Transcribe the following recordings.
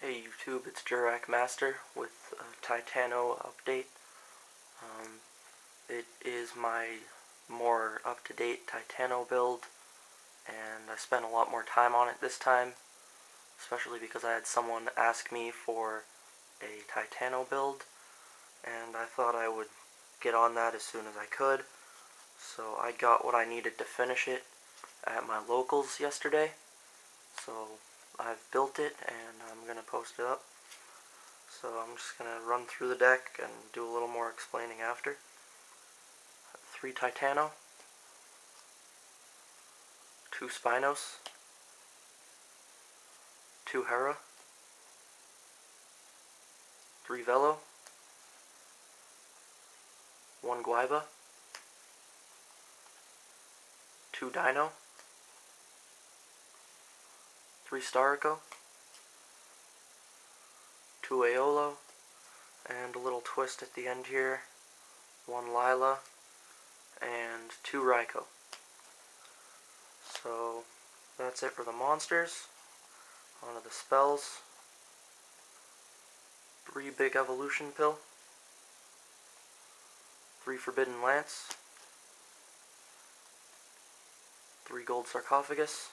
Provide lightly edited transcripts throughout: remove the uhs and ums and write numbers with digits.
Hey YouTube, it's Jurracmaster with a Titano update. It is my more up-to-date Titano build, and I spent a lot more time on it this time, especially because I had someone ask me for a Titano build, and I thought I would get on that as soon as I could. So I got what I needed to finish it at my locals yesterday. So I've built it and I'm going to post it up. So I'm just going to run through the deck and do a little more explaining after. 3 Titano, 2 Spinos, 2 Hera, 3 Velo, 1 Guaiba, 2 Dino, 3 Starico, 2 Aeolo, and a little twist at the end here, 1 Lila, and 2 Raikou. So that's it for the monsters. On to the spells. 3 Big Evolution Pill, 3 Forbidden Lance, 3 Gold Sarcophagus,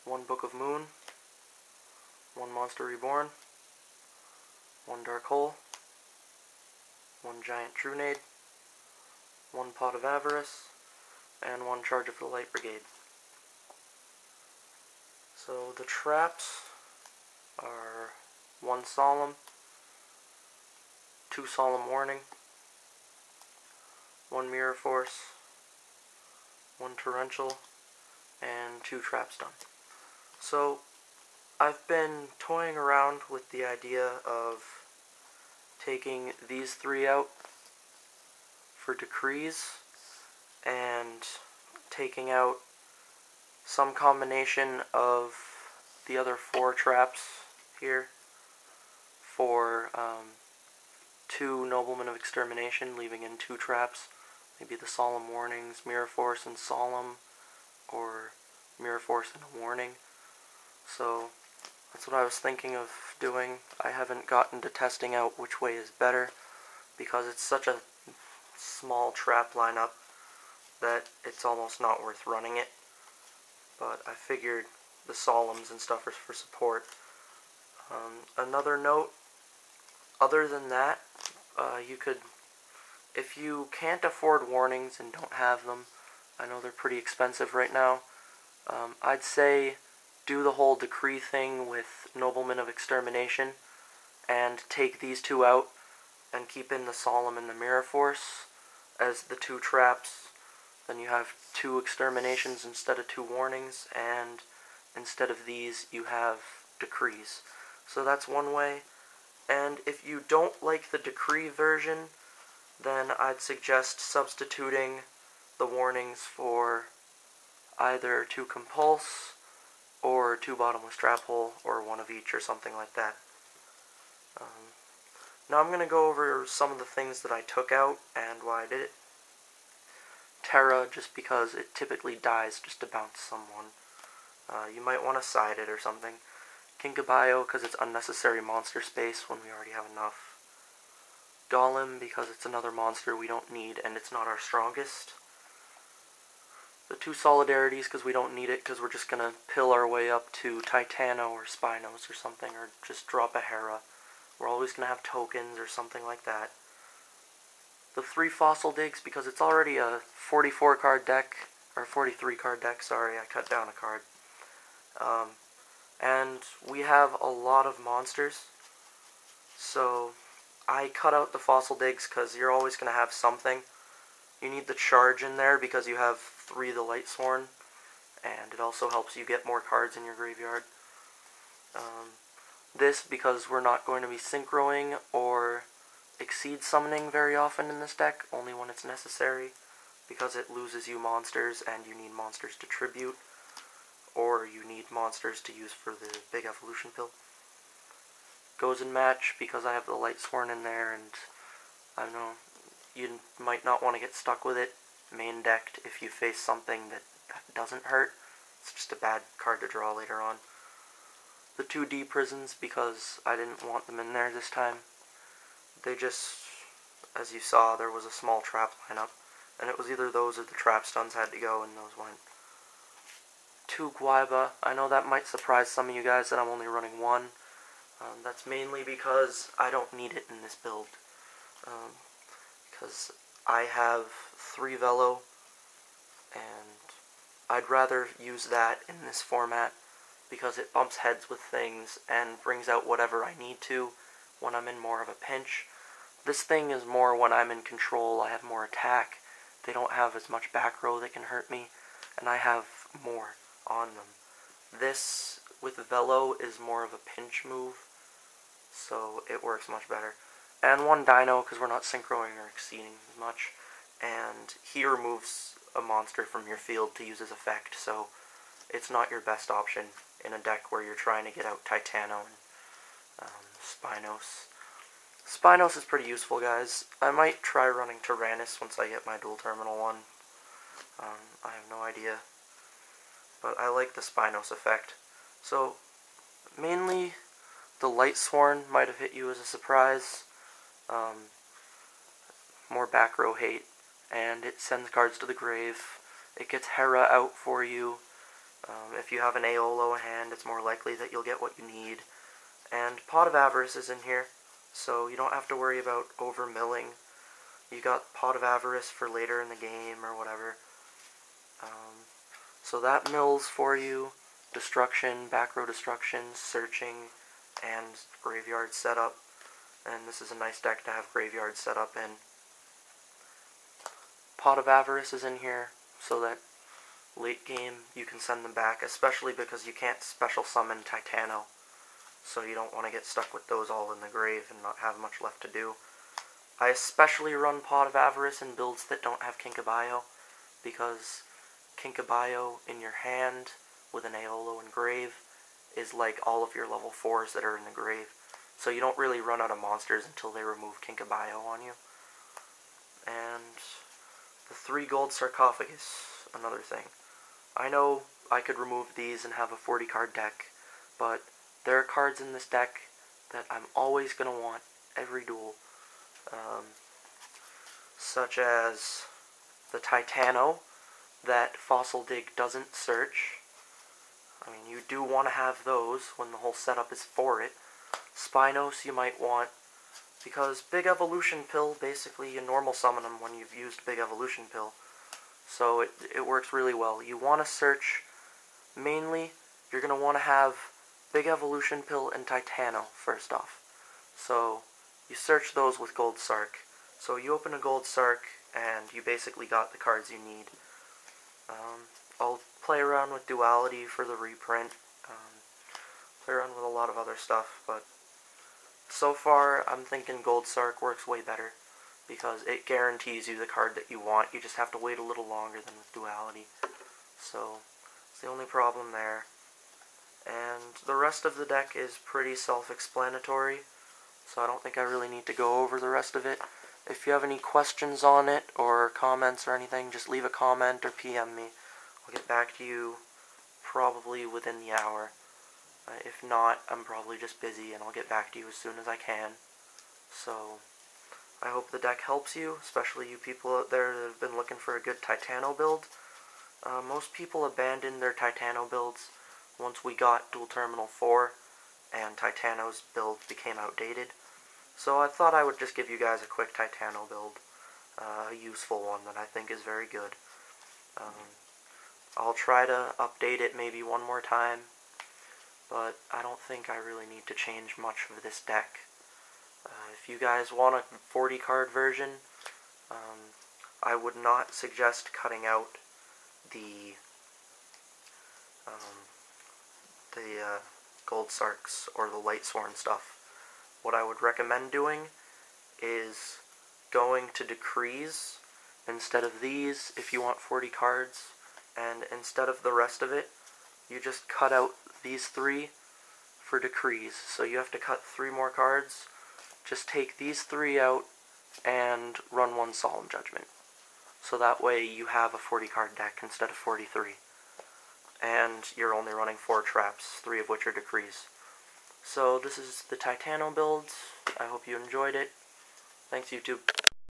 1 Book of Moon, 1 Monster Reborn, 1 Dark Hole, 1 Giant Trunade, 1 Pot of Avarice, and 1 Charger for the Light Brigade. So the traps are 1 Solemn, 2 Solemn Warning, 1 Mirror Force, 1 Torrential, and 2 Trap Stun. So I've been toying around with the idea of taking these 3 out for decrees and taking out some combination of the other 4 traps here for 2 Noblemen of Extermination, leaving in 2 traps. Maybe the Solemn Warnings, Mirror Force and Solemn, or Mirror Force and a Warning. So that's what I was thinking of doing. I haven't gotten to testing out which way is better, because it's such a small trap lineup that it's almost not worth running it. But I figured the Solemns and stuff are for support. Another note, other than that, you could, if you can't afford warnings and don't have them, I know they're pretty expensive right now, I'd say do the whole decree thing with Noblemen of Extermination and take these 2 out and keep in the Solemn and the Mirror Force as the 2 traps. Then you have 2 exterminations instead of 2 warnings, and instead of these you have decrees. So that's one way. And if you don't like the decree version, then I'd suggest substituting the warnings for either 2 Compulse or 2 Bottomless Trap Hole, or 1 of each, or something like that. Now I'm going to go over some of the things that I took out and why I did it. Terra, just because it typically dies just to bounce someone. You might want to side it or something. Kinkabayo, because it's unnecessary monster space when we already have enough. Golem, because it's another monster we don't need and it's not our strongest. The 2 Solidarities, because we don't need it, because we're just going to pill our way up to Titano or Spinos or something, or just drop a Hera. We're always going to have tokens or something like that. The 3 Fossil Digs, because it's already a 44 card deck, or 43 card deck, sorry, I cut down a card. And we have a lot of monsters, so I cut out the Fossil Digs because you're always going to have something. You need the Charge in there because you have 3 the Lightsworn, and it also helps you get more cards in your graveyard. This because we're not going to be synchroing or exceed summoning very often in this deck, only when it's necessary, because it loses you monsters and you need monsters to tribute, or you need monsters to use for the Big Evolution Pill. Goes in Match because I have the Lightsworn in there, and I don't know, you might not want to get stuck with it main decked if you face something that doesn't hurt. It's just a bad card to draw later on. the 2D prisons because I didn't want them in there this time. They just, as you saw, there was a small trap lineup, and it was either those or the trap stuns had to go, and those went. 2 Guaiba. I know that might surprise some of you guys that I'm only running 1. That's mainly because I don't need it in this build. Because I have 3 Velo, and I'd rather use that in this format because it bumps heads with things and brings out whatever I need to when I'm in more of a pinch. This thing is more when I'm in control. I have more attack. They don't have as much back row that can hurt me, and I have more on them. This, with Velo, is more of a pinch move, so it works much better. And 1 Dino, because we're not synchroing or exceeding as much, and he removes a monster from your field to use his effect, so it's not your best option in a deck where you're trying to get out Titano and Spinos. Spinos is pretty useful, guys. I might try running Tyrannus once I get my dual terminal one. I have no idea, but I like the Spinos effect. So, mainly, the Light Sworn might have hit you as a surprise. More back row hate, and it sends cards to the grave. It gets Hera out for you. If you have an Aolo in hand, it's more likely that you'll get what you need. And Pot of Avarice is in here, so you don't have to worry about over-milling. You got Pot of Avarice for later in the game or whatever. So that mills for you Destruction, back row destruction, searching, and graveyard setup. And this is a nice deck to have graveyard set up in. Pot of Avarice is in here, so that late game you can send them back, especially because you can't special summon Titano. So you don't want to get stuck with those all in the grave and not have much left to do. I especially run Pot of Avarice in builds that don't have Kinkabayo, because Kinkabayo in your hand with an Aolo and grave is like all of your level 4s that are in the grave. So you don't really run out of monsters until they remove Kinkabayo on you. And the 3 gold sarcophagus, another thing. I know I could remove these and have a 40 card deck, but there are cards in this deck that I'm always going to want every duel. Such as the Titano that Fossil Dig doesn't search. I mean, you do want to have those when the whole setup is for it. Spinos you might want, because Big Evolution Pill, basically you normal summon them when you've used Big Evolution Pill. So it works really well. You want to search, mainly, you're going to want to have Big Evolution Pill and Titano first off. So you search those with Gold Sark. So you open a Gold Sark, and you basically got the cards you need. I'll play around with Duality for the reprint, play around with a lot of other stuff, but so far I'm thinking Gold Sark works way better, because it guarantees you the card that you want. You just have to wait a little longer than with Duality. So it's the only problem there. And the rest of the deck is pretty self-explanatory, so I don't think I really need to go over the rest of it. If you have any questions on it, or comments or anything, just leave a comment or PM me. I'll get back to you probably within the hour. If not, I'm probably just busy, and I'll get back to you as soon as I can. So, I hope the deck helps you, especially you people out there that have been looking for a good Titano build. Most people abandoned their Titano builds once we got Dual Terminal 4, and Titano's build became outdated. So I thought I would just give you guys a quick Titano build, a useful one that I think is very good. I'll try to update it maybe one more time, but I don't think I really need to change much of this deck. If you guys want a 40 card version, I would not suggest cutting out the Gold Sarks or the Light Sworn stuff. What I would recommend doing is going to Decrees instead of these if you want 40 cards, and instead of the rest of it, you just cut out these 3 for Decrees. So you have to cut 3 more cards. Just take these 3 out and run 1 Solemn Judgment. So that way you have a 40 card deck instead of 43. And you're only running 4 traps, 3 of which are Decrees. So this is the Titano build. I hope you enjoyed it. Thanks, YouTube.